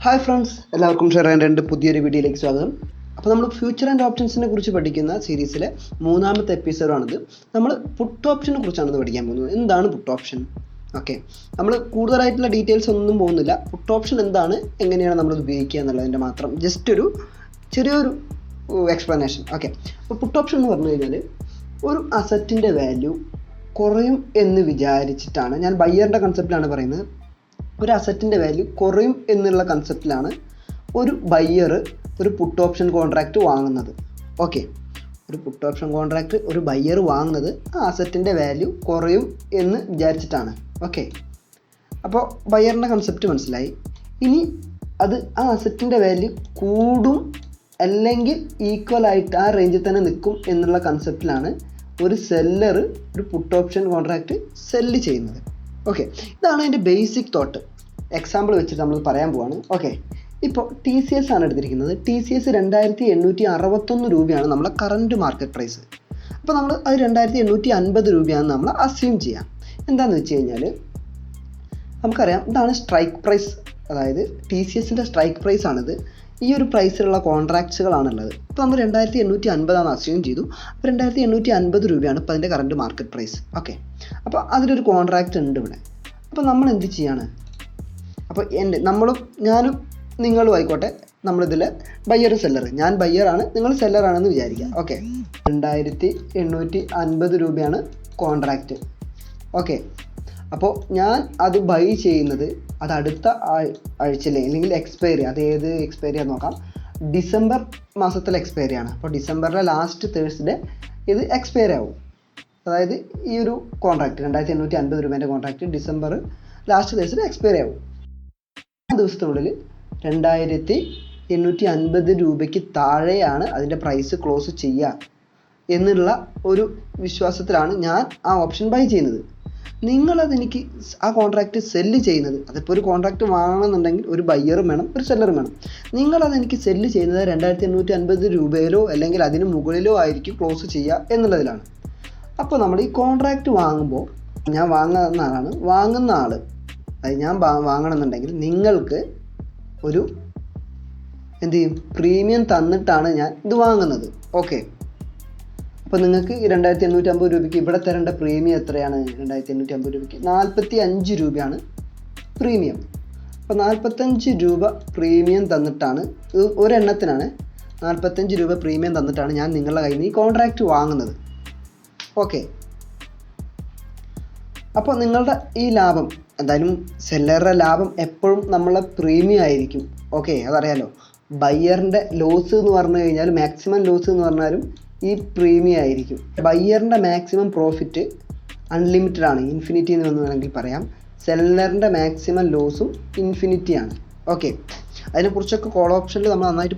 Hi friends, എല്ലാവർക്കും ഷെയറിൻ്റെ പുതിയൊരു വീഡിയോയിലേക്ക് സ്വാഗതം. അപ്പോൾ നമ്മൾ ഫ്യൂച്ചർ ആൻഡ് ഓപ്ഷൻസിനെ കുറിച്ച് പഠിക്കുന്ന സീരീസിലെ 3ാമത്തെ എപ്പിസോഡാണിത്. നമ്മൾ പുട്ട് ഓപ്ഷനെ കുറിച്ചാണ് പഠിക്കാൻ പോകുന്നത്. എന്താണ് പുട്ട് ഓപ്ഷൻ? ഓക്കെ, നമ്മൾ കൂടുതലായിട്ടുള്ള ഡീറ്റെയിൽസ് ഒന്നും പോകുന്നില്ല. പുട്ട് ഓപ്ഷൻ എന്താണ്, എങ്ങനെയാണ് നമ്മളത് ഉപയോഗിക്കുക എന്നുള്ളതിൻ്റെ മാത്രം ജസ്റ്റ് ഒരു ചെറിയൊരു എക്സ്പ്ലനേഷൻ. ഓക്കെ, അപ്പോൾ പുട്ട് ഓപ്ഷൻ എന്ന് പറഞ്ഞു കഴിഞ്ഞാൽ ഒരു അസറ്റിൻ്റെ വാല്യൂ കുറയും എന്ന് വിചാരിച്ചിട്ടാണ്, ഞാൻ ബയ്യറിൻ്റെ കൺസെപ്റ്റിലാണ് പറയുന്നത്, ഒരു അസറ്റിൻ്റെ വാല്യൂ കുറയും എന്നുള്ള കൺസെപ്റ്റിലാണ് ഒരു ബയ്യർ ഒരു പുട്ട് ഓപ്ഷൻ കോൺട്രാക്റ്റ് വാങ്ങുന്നത്. ഓക്കെ, ഒരു പുട്ട് ഓപ്ഷൻ കോൺട്രാക്റ്റ് ഒരു ബയ്യർ വാങ്ങുന്നത് ആ അസറ്റിൻ്റെ വാല്യൂ കുറയും എന്ന് വിചാരിച്ചിട്ടാണ്. ഓക്കെ, അപ്പോൾ ബയ്യറിൻ്റെ കൺസെപ്റ്റ് മനസ്സിലായി. ഇനി അത് ആ അസറ്റിൻ്റെ വാല്യൂ കൂടും അല്ലെങ്കിൽ ഈക്വലായിട്ട് ആ റേഞ്ചിൽ തന്നെ നിൽക്കും എന്നുള്ള കൺസെപ്റ്റിലാണ് ഒരു സെല്ലർ ഒരു പുട്ട് ഓപ്ഷൻ കോൺട്രാക്റ്റ് സെല്ല് ചെയ്യുന്നത്. ഓക്കെ, ഇതാണ് അതിൻ്റെ ബേസിക് തോട്ട്. എക്സാമ്പിൾ വെച്ചിട്ട് നമ്മൾ പറയാൻ പോവാണ്. ഓക്കെ, ഇപ്പോൾ TCS ആണ് എടുത്തിരിക്കുന്നത്. TCS 2861 രൂപയാണ് നമ്മളെ കറൻറ്റ് മാർക്കറ്റ് പ്രൈസ്. അപ്പോൾ നമ്മൾ അത് 2850 രൂപയാണെന്ന് നമ്മൾ അസ്യൂം ചെയ്യാം. എന്താണെന്ന് വെച്ച് കഴിഞ്ഞാൽ നമുക്കറിയാം ഇതാണ് സ്ട്രൈക്ക് പ്രൈസ്, അതായത് TCSൻ്റെ സ്ട്രൈക്ക് പ്രൈസ് ആണിത്. ഈ ഒരു പ്രൈസിലുള്ള കോൺട്രാക്ട്സുകളാണുള്ളത്. ഇപ്പോൾ നമ്മൾ 2850 അസ്യൂം ചെയ്തു. അപ്പോൾ 2850 രൂപയാണ് ഇപ്പോൾ അതിൻ്റെ കറൻറ്റ് മാർക്കറ്റ് പ്രൈസ്. ഓക്കെ, അപ്പോൾ അതിലൊരു കോൺട്രാക്റ്റ് ഉണ്ട് ഇവിടെ. അപ്പോൾ നമ്മൾ എന്ത് ചെയ്യാണ്? അപ്പോൾ ഞാനും നിങ്ങളും ആയിക്കോട്ടെ, നമ്മളിതിൽ ബയ്യർ സെല്ലർ, ഞാൻ ബയ്യറാണ്, നിങ്ങൾ സെല്ലറാണെന്ന് വിചാരിക്കുക. ഓക്കെ, 2850 രൂപയാണ് കോൺട്രാക്റ്റ്. ഓക്കെ, അപ്പോൾ ഞാൻ അത് ബൈ ചെയ്യുന്നത് അത് അടുത്ത ആഴ്ചയിൽ അല്ലെങ്കിൽ എക്സ്പയറി, അത് ഏത് എക്സ്പയറി നോക്കാം, ഡിസംബർ മാസത്തിലെ എക്സ്പയറി ആണ്. അപ്പോൾ ഡിസംബറിലെ ലാസ്റ്റ് തേഴ്സ്ഡേ ഇത് എക്സ്പയറി ആവും. അതായത് ഈ ഒരു കോൺട്രാക്റ്റ് 2850 രൂപേൻ്റെ contract December last Thursday expiry ആവും. ആ ദിവസത്തിനുള്ളിൽ 2850 രൂപയ്ക്ക് താഴെയാണ് അതിൻ്റെ പ്രൈസ് ക്ലോസ് ചെയ്യുക എന്നുള്ള ഒരു വിശ്വാസത്തിലാണ് ഞാൻ ആ ഓപ്ഷൻ ബൈ ചെയ്യുന്നത്. നിങ്ങളതെനിക്ക് ആ കോൺട്രാക്റ്റ് സെല്ല് ചെയ്യുന്നത്, അതിപ്പോൾ ഒരു കോൺട്രാക്റ്റ് വാങ്ങണമെന്നുണ്ടെങ്കിൽ ഒരു ബയ്യറും വേണം, ഒരു സെല്ലറും വേണം. നിങ്ങളതെനിക്ക് സെല്ല് ചെയ്യുന്നത് 2850 രൂപയിലോ അല്ലെങ്കിൽ അതിന് മുകളിലോ ആയിരിക്കും ക്ലോസ് ചെയ്യുക എന്നുള്ളതിലാണ്. അപ്പോൾ നമ്മൾ ഈ കോൺട്രാക്റ്റ് വാങ്ങുമ്പോൾ, ഞാൻ വാങ്ങുന്ന ആൾ, അത് ഞാൻ വാങ്ങണമെന്നുണ്ടെങ്കിൽ നിങ്ങൾക്ക് ഒരു എന്ത് ചെയ്യും, പ്രീമിയം തന്നിട്ടാണ് ഞാൻ ഇത് വാങ്ങുന്നത്. ഓക്കെ, അപ്പോൾ നിങ്ങൾക്ക് 2850 രൂപയ്ക്ക് ഇവിടെ തരേണ്ട പ്രീമിയം എത്രയാണ്? 2850 രൂപയ്ക്ക് 45 രൂപയാണ് പ്രീമിയം. അപ്പോൾ 45 രൂപ പ്രീമിയം തന്നിട്ടാണ്, ഒരെണ്ണത്തിനാണ് 45 രൂപ പ്രീമിയം തന്നിട്ടാണ് ഞാൻ നിങ്ങളുടെ കയ്യിൽ നിന്ന് ഈ കോൺട്രാക്റ്റ് വാങ്ങുന്നത്. ഓക്കെ, അപ്പോൾ നിങ്ങളുടെ ഈ ലാഭം, എന്തായാലും സെല്ലറുടെ ലാഭം എപ്പോഴും നമ്മളെ പ്രീമിയം ആയിരിക്കും. ഓക്കെ, അതറിയാലോ. ബയ്യറിൻ്റെ ലോസ് എന്ന് പറഞ്ഞു കഴിഞ്ഞാൽ, മാക്സിമം ലോസ് എന്ന് പറഞ്ഞാലും ഈ പ്രീമിയം ആയിരിക്കും. ബയ്യറിൻ്റെ മാക്സിമം പ്രോഫിറ്റ് അൺലിമിറ്റഡ് ആണ്, ഇൻഫിനിറ്റി എന്ന് വേണമെങ്കിൽ പറയാം. സെല്ലറിൻ്റെ മാക്സിമം ലോസും ഇൻഫിനിറ്റി ആണ്. ഓക്കെ, അതിനെക്കുറിച്ചൊക്കെ കോൾ ഓപ്ഷനിൽ നമ്മൾ നന്നായിട്ട്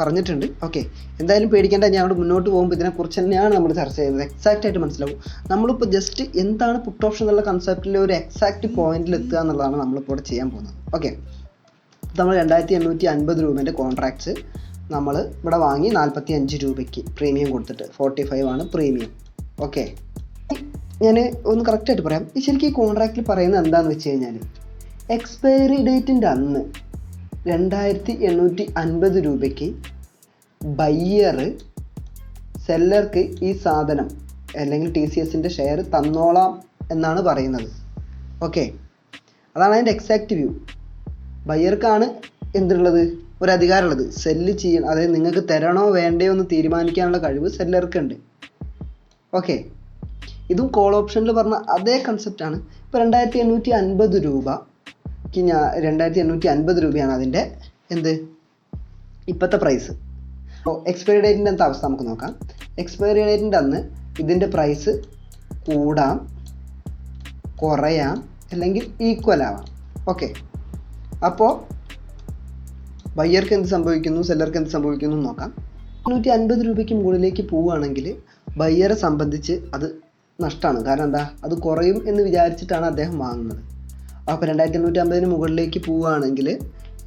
പറഞ്ഞിട്ടുണ്ട്. ഓക്കെ, എന്തായാലും പേടിക്കേണ്ട, ഞാൻ അവിടെ മുന്നോട്ട് പോകുമ്പോൾ ഇതിനെക്കുറിച്ച് തന്നെയാണ് നമ്മൾ ചർച്ച ചെയ്യുന്നത്. എക്സാക്റ്റ് ആയിട്ട് മനസ്സിലാവും. നമ്മളിപ്പോൾ ജസ്റ്റ് എന്താണ് പുട്ട് ഓപ്ഷൻ എന്നുള്ള കൺസെപ്റ്റിൽ ഒരു എക്സാക്റ്റ് പോയിന്റിൽ എത്തുക എന്നുള്ളതാണ് നമ്മളിപ്പോൾ ഇവിടെ ചെയ്യാൻ പോകുന്നത്. ഓക്കെ, നമ്മൾ 2850 രൂപേൻ്റെ കോൺട്രാക്ട്സ് നമ്മൾ ഇവിടെ വാങ്ങി 45 രൂപയ്ക്ക് പ്രീമിയം കൊടുത്തിട്ട്, 45 ആണ് പ്രീമിയം. ഓക്കെ, ഞാൻ ഒന്ന് കറക്റ്റായിട്ട് പറയാം. ശരിക്കും ഈ കോൺട്രാക്റ്റിൽ പറയുന്നത് എന്താണെന്ന് വെച്ച് കഴിഞ്ഞാൽ, എക്സ്പയറി ഡേറ്റിൻ്റെ അന്ന് 2850 രൂപയ്ക്ക് ബയ്യർ സെല്ലർക്ക് ഈ സാധനം അല്ലെങ്കിൽ TCSൻ്റെ ഷെയർ തന്നോളാം എന്നാണ് പറയുന്നത്. ഓക്കെ, അതാണ് അതിൻ്റെ എക്സാക്റ്റ് വ്യൂ. ബയ്യർക്കാണ് എന്തുള്ളത്, ഒരു അധികാരമുള്ളത്, സെല്ല് ചെയ്യണം. അതായത് നിങ്ങൾക്ക് തരണോ വേണ്ടയോ എന്ന് തീരുമാനിക്കാനുള്ള കഴിവ് സെല്ലർക്കുണ്ട്. ഓക്കെ, ഇതും കോൾ ഓപ്ഷനിൽ പറഞ്ഞ അതേ കൺസെപ്റ്റാണ്. ഇപ്പോൾ 2850 രൂപയ്ക്ക് 2850 രൂപയാണ് അതിൻ്റെ ഇപ്പോഴത്തെ പ്രൈസ്. അപ്പോൾ എക്സ്പയറി ഡേറ്റിൻ്റെ എന്താ അവസ്ഥ നമുക്ക് നോക്കാം. എക്സ്പയറി ഡേറ്റിൻ്റെ അന്ന് ഇതിൻ്റെ പ്രൈസ് കൂടാം, കുറയാം, അല്ലെങ്കിൽ ഈക്വൽ ആവാം. ഓക്കെ, അപ്പോൾ ബയ്യർക്ക് എന്ത് സംഭവിക്കുന്നു, സെല്ലർക്ക് എന്ത് സംഭവിക്കുന്നു നോക്കാം. 250 രൂപയ്ക്ക് മുകളിലേക്ക് പോവുകയാണെങ്കിൽ ബയ്യറെ സംബന്ധിച്ച് അത് നഷ്ടമാണ്. കാരണം എന്താ, അത് കുറയും എന്ന് വിചാരിച്ചിട്ടാണ് അദ്ദേഹം വാങ്ങുന്നത്. അപ്പോൾ 2850 മുകളിലേക്ക് പോവുകയാണെങ്കിൽ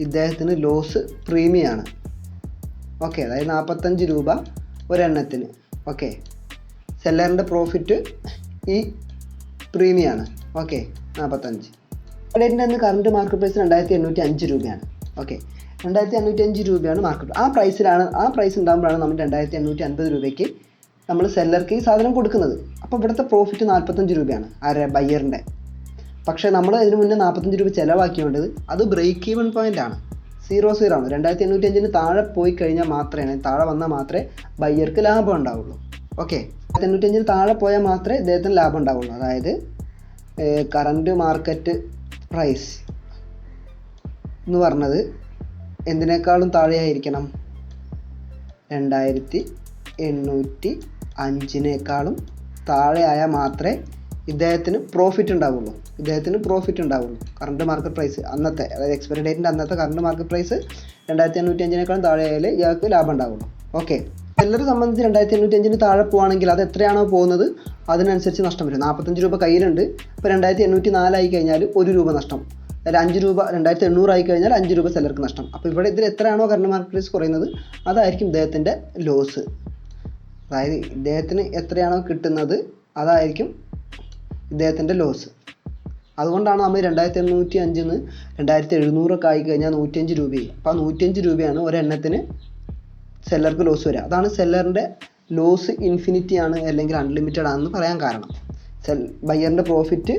ഇദ്ദേഹത്തിന് ലോസ് പ്രീമിയമാണ്. ഓക്കെ, അതായത് 45 രൂപ ഒരെണ്ണത്തിന്. ഓക്കെ, സെല്ലറിൻ്റെ പ്രോഫിറ്റ് ഈ പ്രീമിയമാണ്. ഓക്കെ, 45. ഡേറ്റിൻ്റെ അന്ന് കറണ്ട് മാർക്കറ്റ് പ്രൈസ് 2805 രൂപയാണ്. ഓക്കെ, 2505 രൂപയാണ് മാർക്കറ്റ്. ആ പ്രൈസ് ഉണ്ടാകുമ്പോഴാണ് നമ്മൾ 2850 രൂപയ്ക്ക് നമ്മൾ സെല്ലർക്ക് ഈ സാധനം കൊടുക്കുന്നത്. അപ്പോൾ ഇവിടുത്തെ പ്രോഫിറ്റ് 45 രൂപയാണ് ബയ്യറിൻ്റെ. പക്ഷേ നമ്മൾ ഇതിന് മുന്നേ 45 രൂപ ചിലവാക്കിയോണ്ടത് അത് ബ്രേക്ക് ഈവൻ പോയിന്റ് ആണ്, 0 ആണ്. 2805 താഴെ പോയി കഴിഞ്ഞാൽ മാത്രമേ, താഴെ വന്നാൽ മാത്രമേ ബയ്യർക്ക് ലാഭം ഉണ്ടാവുള്ളൂ. ഓക്കെ, 2805 താഴെ പോയാൽ മാത്രമേ ഇദ്ദേഹത്തിന് ലാഭം ഉണ്ടാവുള്ളൂ. അതായത് കറൻറ്റ് മാർക്കറ്റ് പ്രൈസ് എന്ന് പറഞ്ഞത് എന്തിനേക്കാളും താഴെയായിരിക്കണം, 2805 താഴെ ആയാൽ മാത്രമേ ഇദ്ദേഹത്തിന് പ്രോഫിറ്റ് ഉണ്ടാവുള്ളൂ. കറണ്ട് മാർക്കറ്റ് പ്രൈസ് അന്നത്തെ, അതായത് എക്സ്പയറി ഡേറ്റിൻ്റെ അന്നത്തെ കറണ്ട് മാർക്കറ്റ് പ്രൈസ് 2805 താഴെ ആയാൽ ഇയാൾക്ക് ലാഭം ഉണ്ടാവുള്ളൂ. ഓക്കെ, സെല്ലറെ സംബന്ധിച്ച് 2805 താഴെ പോവുകയാണെങ്കിൽ അത് എത്രയാണോ പോകുന്നത് അതിനനുസരിച്ച് നഷ്ടം വരും. 45 രൂപ കയ്യിലുണ്ട്, ഇപ്പോൾ 2804 ആയി കഴിഞ്ഞാൽ 1 രൂപ നഷ്ടം. അതായത് 5 രൂപ 2800 ആയി കഴിഞ്ഞാൽ 5 രൂപ സെല്ലർക്ക് നഷ്ടം. അപ്പോൾ ഇവിടെ ഇതിൽ എത്രയാണോ കറണ്ട് മാർക്കറ്റ് പ്രൈസ് കുറയുന്നത് അതായിരിക്കും ഇദ്ദേഹത്തിൻ്റെ ലോസ്. അതായത് ഇദ്ദേഹത്തിന് എത്രയാണോ കിട്ടുന്നത് അതായിരിക്കും ഇദ്ദേഹത്തിൻ്റെ ലോസ്. അതുകൊണ്ടാണ് നമ്മൾ 2805 2700 ആയി കഴിഞ്ഞാൽ 105 രൂപയായി. അപ്പോൾ 105 രൂപയാണ് ഒരെണ്ണത്തിന് സെല്ലർക്ക് ലോസ് വരിക. അതാണ് സെല്ലറിൻ്റെ ലോസ് ഇൻഫിനിറ്റി ആണ് അല്ലെങ്കിൽ അൺലിമിറ്റഡ് ആണെന്ന് പറയാൻ കാരണം. ബയ്യറിൻ്റെ പ്രോഫിറ്റ്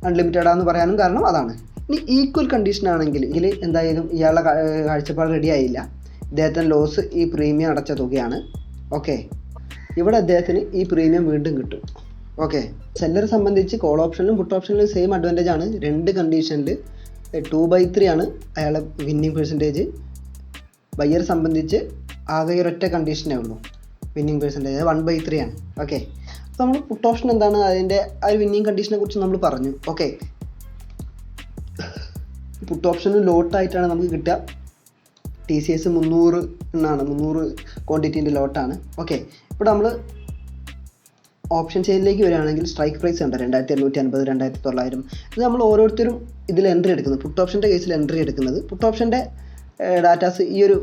അൺലിമിറ്റഡ് ആണെന്ന് പറയാനും കാരണം അതാണ്. ഇനി ഈക്വൽ കണ്ടീഷൻ ആണെങ്കിൽ ഇതിൽ എന്തായാലും ഇയാളുടെ കാഴ്ചപ്പാട് റെഡി ആയില്ല. ഇദ്ദേഹത്തിന് ലോസ് ഈ പ്രീമിയം അടച്ച തുകയാണ്. ഓക്കെ, ഇവിടെ അദ്ദേഹത്തിന് ഈ പ്രീമിയം വീണ്ടും കിട്ടും. ഓക്കെ, സെല്ലറെ സംബന്ധിച്ച് കോൾ ഓപ്ഷനിലും പുട്ട് ഓപ്ഷനിലും സെയിം അഡ്വാൻറ്റേജ് ആണ്. രണ്ട് കണ്ടീഷനിൽ 2/3 ആണ് അയാളെ വിന്നിങ് പെർസെൻറ്റേജ്. ബയ്യറെ സംബന്ധിച്ച് ആകെ ഒരൊറ്റ കണ്ടീഷനേ ഉള്ളൂ, വിന്നിങ് പെർസെൻറ്റേജ് 1/3 ആണ്. ഓക്കെ, അപ്പോൾ നമ്മൾ പുട്ട് ഓപ്ഷൻ എന്താണ്, അതിൻ്റെ ആ ഒരു വിന്നിങ് കണ്ടീഷനെ കുറിച്ച് നമ്മൾ പറഞ്ഞു. ഓക്കെ, പുട്ട് ഓപ്ഷന് ലോട്ടായിട്ടാണ് നമുക്ക് കിട്ടുക. TCS 300 എന്നാണ്, 300 ക്വാണ്ടിറ്റീൻ്റെ ലോട്ടാണ്. ഓക്കെ, ഇവിടെ നമ്മൾ ഓപ്ഷൻ ചെയിനിലേക്ക് വരികയാണെങ്കിൽ സ്ട്രൈക്ക് പ്രൈസ് ഉണ്ട് 2850, 2900. ഇത് നമ്മൾ ഓരോരുത്തരും ഇതിൽ എൻട്രി എടുക്കുന്നത്. പുട്ട് ഓപ്ഷൻ്റെ കേസിൽ എൻട്രി എടുക്കുന്നത്, പുട്ട് ഓപ്ഷൻ്റെ ഡാറ്റാസ് ഈ ഒരു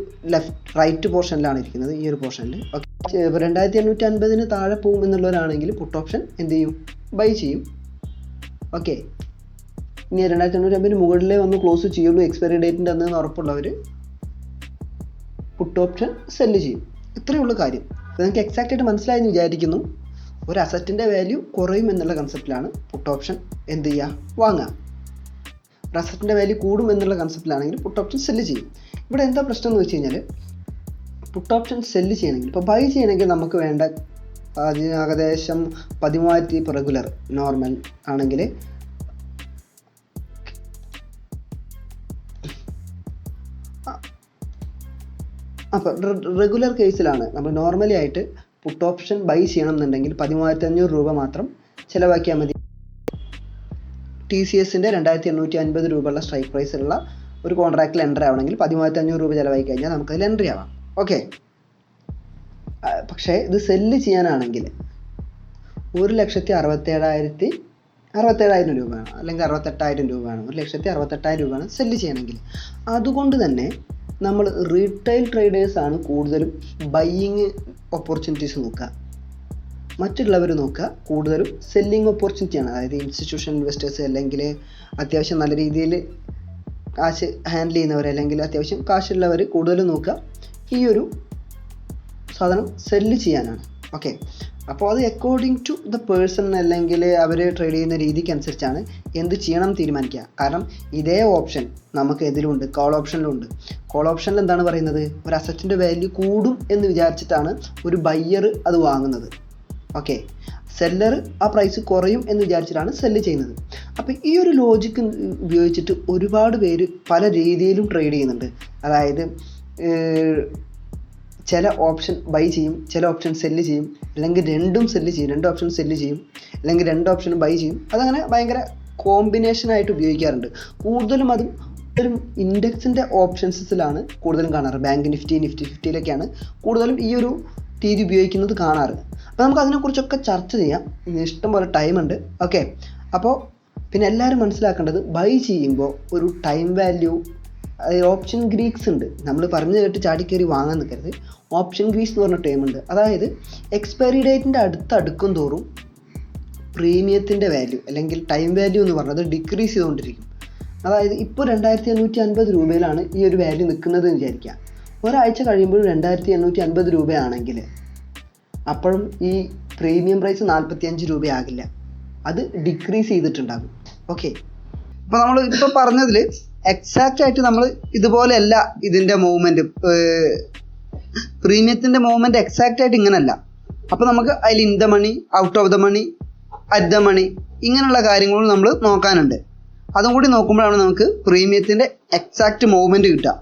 റൈറ്റ് പോർഷനിലാണ് ഇരിക്കുന്നത്, ഈ ഒരു പോർഷനിൽ. ഓക്കെ, 2850 താഴെ പോകും എന്നുള്ളവരാണെങ്കിൽ പുട്ട് ഓപ്ഷൻ എന്ത് ചെയ്യും, ബൈ ചെയ്യും. ഓക്കെ, ഇനി 2850 മുകളിലേ വന്ന് ക്ലോസ് ചെയ്യുള്ളൂ എക്സ്പയറി ഡേറ്റിൻ്റെ അന്ന് ഉറപ്പുള്ളവർ പുട്ട് ഓപ്ഷൻ സെല്ല് ചെയ്യും. ഇത്രയേ ഉള്ളൂ കാര്യം. അപ്പോൾ നിങ്ങൾക്ക് എക്സാക്റ്റ് ആയിട്ട് മനസ്സിലായെന്ന് വിചാരിക്കുന്നു. ഒരു അസറ്റിൻ്റെ വാല്യൂ കുറയും എന്നുള്ള കൺസെപ്റ്റിലാണ് പുട്ട് ഓപ്ഷൻ എന്ത് ചെയ്യുക, വാങ്ങുക. ഒരു അസറ്റിൻ്റെ വാല്യൂ കൂടും എന്നുള്ള കൺസെപ്റ്റിലാണെങ്കിൽ പുട്ട് ഓപ്ഷൻ സെല്ല് ചെയ്യും. ഇവിടെ എന്താ പ്രശ്നം എന്ന് വെച്ച് കഴിഞ്ഞാൽ, പുട്ട് ഓപ്ഷൻ സെല്ല് ചെയ്യണമെങ്കിൽ, ഇപ്പോൾ ബൈ ചെയ്യണമെങ്കിൽ നമുക്ക് വേണ്ട ഏകദേശം 13,000 ഇപ്പോൾ റെഗുലർ നോർമൽ ആണെങ്കിൽ അപ്പോൾ റെഗുലർ കേസിലാണ് നമ്മൾ നോർമലി ആയിട്ട് പുട്ട് ഓപ്ഷൻ ബൈ ചെയ്യണം എന്നുണ്ടെങ്കിൽ 13,500 രൂപ മാത്രം ചിലവാക്കിയാൽ മതി. TCSൻ്റെ 2850 രൂപയുള്ള സ്ട്രൈക്ക് പ്രൈസിലുള്ള ഒരു കോൺട്രാക്റ്റിൽ എൻട്രി ആവണമെങ്കിൽ 13,500 രൂപ ചിലവായി കഴിഞ്ഞാൽ നമുക്കതിൽ എൻട്രി ആവാം. ഓക്കെ, പക്ഷേ ഇത് സെല്ല് ചെയ്യാനാണെങ്കിൽ 1,67,000 രൂപയാണ് അല്ലെങ്കിൽ 68,000 രൂപയാണ്. 1,68,000 രൂപയാണ് സെല്ല് ചെയ്യണമെങ്കിൽ. അതുകൊണ്ട് തന്നെ നമ്മൾ റീറ്റെയിൽ ട്രേഡേഴ്സാണ് കൂടുതലും ബൈയിങ് ഓപ്പർച്യൂണിറ്റീസ് നോക്കുക. മറ്റുള്ളവർ നോക്കുക കൂടുതലും സെല്ലിങ് ഓപ്പർച്യൂണിറ്റിയാണ്. അതായത് ഇൻസ്റ്റിറ്റ്യൂഷണൽ ഇൻവെസ്റ്റേഴ്സ് അല്ലെങ്കിൽ അത്യാവശ്യം നല്ല രീതിയിൽ കാശ് ഹാൻഡിൽ ചെയ്യുന്നവർ അല്ലെങ്കിൽ അത്യാവശ്യം കാശുള്ളവർ കൂടുതലും നോക്കുക ഈ ഒരു സാധനം സെല്ല് ചെയ്യാനാണ്. ഓക്കെ, അപ്പോൾ അത് അക്കോർഡിംഗ് ടു ദ പേഴ്സൺ അല്ലെങ്കിൽ അവർ ട്രേഡ് ചെയ്യുന്ന രീതിക്ക് അനുസരിച്ചാണ് എന്ത് ചെയ്യണം തീരുമാനിക്കുക. കാരണം ഇതേ ഓപ്ഷൻ നമുക്ക് ഇതിലുണ്ട്, കോൾ ഓപ്ഷനിലുണ്ട്. കോൾ ഓപ്ഷനിൽ എന്താണ് പറയുന്നത്, ഒരു അസറ്റിൻ്റെ വാല്യൂ കൂടും എന്ന് വിചാരിച്ചിട്ടാണ് ഒരു ബയ്യർ അത് വാങ്ങുന്നത്. ഓക്കെ, സെല്ലർ ആ പ്രൈസ് കുറയും എന്ന് വിചാരിച്ചിട്ടാണ് സെല്ല് ചെയ്യുന്നത്. അപ്പോൾ ഈ ഒരു ലോജിക്ക് ഉപയോഗിച്ചിട്ട് ഒരുപാട് പേര് പല രീതിയിലും ട്രേഡ് ചെയ്യുന്നുണ്ട്. അതായത് ചില ഓപ്ഷൻ ബൈ ചെയ്യും, ചില ഓപ്ഷൻ സെല്ല് ചെയ്യും, അല്ലെങ്കിൽ രണ്ടും സെല്ല് ചെയ്യും, 2 ഓപ്ഷൻ സെല്ല് ചെയ്യും, അല്ലെങ്കിൽ 2 ഓപ്ഷനും ബൈ ചെയ്യും. അതങ്ങനെ ഭയങ്കര കോമ്പിനേഷനായിട്ട് ഉപയോഗിക്കാറുണ്ട്. കൂടുതലും അതും ഒരു ഇൻഡെക്സിൻ്റെ ഓപ്ഷൻസിലാണ് കൂടുതലും കാണാറ്. ബാങ്ക് നിഫ്റ്റി 50-50 കൂടുതലും ഈ ഒരു രീതി ഉപയോഗിക്കുന്നത് കാണാറ്. അപ്പോൾ നമുക്ക് അതിനെക്കുറിച്ചൊക്കെ ചർച്ച ചെയ്യാം, ഇഷ്ടംപോലെ ടൈമുണ്ട്. ഓക്കെ, അപ്പോൾ പിന്നെ എല്ലാവരും മനസ്സിലാക്കേണ്ടത് ബൈ ചെയ്യുമ്പോൾ ഒരു ടൈം വാല്യൂ, ഓപ്ഷൻ ഗ്രീക്സ് ഉണ്ട്. നമ്മൾ പറഞ്ഞു കേട്ട് ചാടിക്കയറി വാങ്ങാൻ നിൽക്കരുത്. ഓപ്ഷൻ ഗ്രീക്സ് എന്ന് പറഞ്ഞ ടൈം ഉണ്ട്. അതായത് എക്സ്പയറി ഡേറ്റിൻ്റെ അടുക്കും തോറും പ്രീമിയത്തിൻ്റെ വാല്യൂ അല്ലെങ്കിൽ ടൈം വാല്യൂ എന്ന് പറഞ്ഞത് ഡിക്രീസ് ചെയ്തുകൊണ്ടിരിക്കും. അതായത് ഇപ്പോൾ 2850 രൂപയിലാണ് ഈ ഒരു വാല്യൂ നിൽക്കുന്നത് എന്ന് വിചാരിക്കുക. ഒരാഴ്ച കഴിയുമ്പോൾ 2850 രൂപയാണെങ്കിൽ അപ്പോഴും ഈ പ്രീമിയം പ്രൈസ് 45 രൂപയാകില്ല, അത് ഡിക്രീസ് ചെയ്തിട്ടുണ്ടാകും. ഓക്കെ, അപ്പോൾ നമ്മൾ ഇപ്പോൾ പറഞ്ഞതിൽ എക്സാക്റ്റ് ആയിട്ട് നമ്മൾ ഇതുപോലെയല്ല ഇതിൻ്റെ മൂവ്മെൻറ്റ്, പ്രീമിയത്തിൻ്റെ മൂവ്മെൻറ്റ് എക്സാക്റ്റ് ആയിട്ട് ഇങ്ങനല്ല. അപ്പോൾ നമുക്ക് അതിൽ in the money, out of the money, at the money, ഇങ്ങനെയുള്ള കാര്യങ്ങളും നമ്മൾ നോക്കാനുണ്ട്. അതും കൂടി നോക്കുമ്പോഴാണ് നമുക്ക് പ്രീമിയത്തിൻ്റെ എക്സാക്റ്റ് മൂവ്മെൻറ്റ് കിട്ടുക.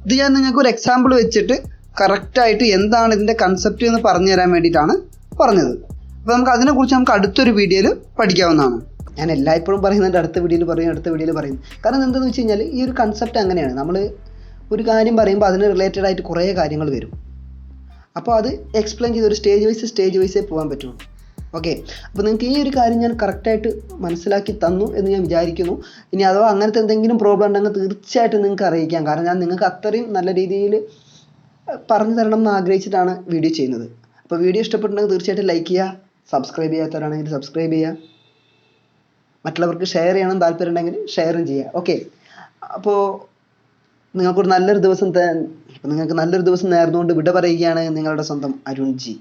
ഇത് ഞാൻ നിങ്ങൾക്ക് ഒരു എക്സാമ്പിൾ വെച്ചിട്ട് കറക്റ്റായിട്ട് എന്താണ് ഇതിൻ്റെ കൺസെപ്റ്റ് എന്ന് പറഞ്ഞു തരാൻ വേണ്ടിയിട്ടാണ് പറഞ്ഞത്. അപ്പോൾ നമുക്ക് അതിനെക്കുറിച്ച് നമുക്ക് അടുത്തൊരു വീഡിയോയിൽ പഠിക്കാവുന്നതാണ്. ഞാൻ എല്ലായ്പ്പോഴും പറയുന്നുണ്ട് അടുത്ത വീഡിയോയിൽ പറയും. കാരണം എന്താണെന്ന് വെച്ച് കഴിഞ്ഞാൽ ഈ ഒരു കൺസെപ്റ്റ് അങ്ങനെയാണ്. നമ്മൾ ഒരു കാര്യം പറയുമ്പോൾ അതിന് റിലേറ്റഡ് ആയിട്ട് കുറേ കാര്യങ്ങൾ വരും. അപ്പോൾ അത് എക്സ്പ്ലെയിൻ ചെയ്ത് ഒരു സ്റ്റേജ് വൈസേ പോകാൻ പറ്റുള്ളൂ. ഓക്കെ, അപ്പോൾ നിങ്ങൾക്ക് ഈ ഒരു കാര്യം ഞാൻ കറക്റ്റായിട്ട് മനസ്സിലാക്കി തന്നു എന്ന് ഞാൻ വിചാരിക്കുന്നു. ഇനി അഥവാ അങ്ങനത്തെ എന്തെങ്കിലും പ്രോബ്ലം ഉണ്ടെങ്കിൽ തീർച്ചയായിട്ടും നിങ്ങൾക്ക് അറിയിക്കാം. കാരണം ഞാൻ നിങ്ങൾക്ക് അത്രയും നല്ല രീതിയിൽ പറഞ്ഞു തരണം എന്ന് ആഗ്രഹിച്ചിട്ടാണ് വീഡിയോ ചെയ്യുന്നത്. അപ്പോൾ വീഡിയോ ഇഷ്ടപ്പെട്ടുണ്ടെങ്കിൽ തീർച്ചയായിട്ടും ലൈക്ക് ചെയ്യുക, സബ്സ്ക്രൈബ് ചെയ്യാത്തവരാണെങ്കിൽ സബ്സ്ക്രൈബ് ചെയ്യുക, മറ്റുള്ളവർക്ക് ഷെയർ ചെയ്യണം താല്പര്യം ഉണ്ടെങ്കിൽ ഷെയറും ചെയ്യുക. ഓക്കെ, അപ്പോൾ നിങ്ങൾക്ക് നല്ലൊരു ദിവസം നേർന്നുകൊണ്ട് വിട പറയുകയാണ് നിങ്ങളുടെ സ്വന്തം അരുൺ ജി.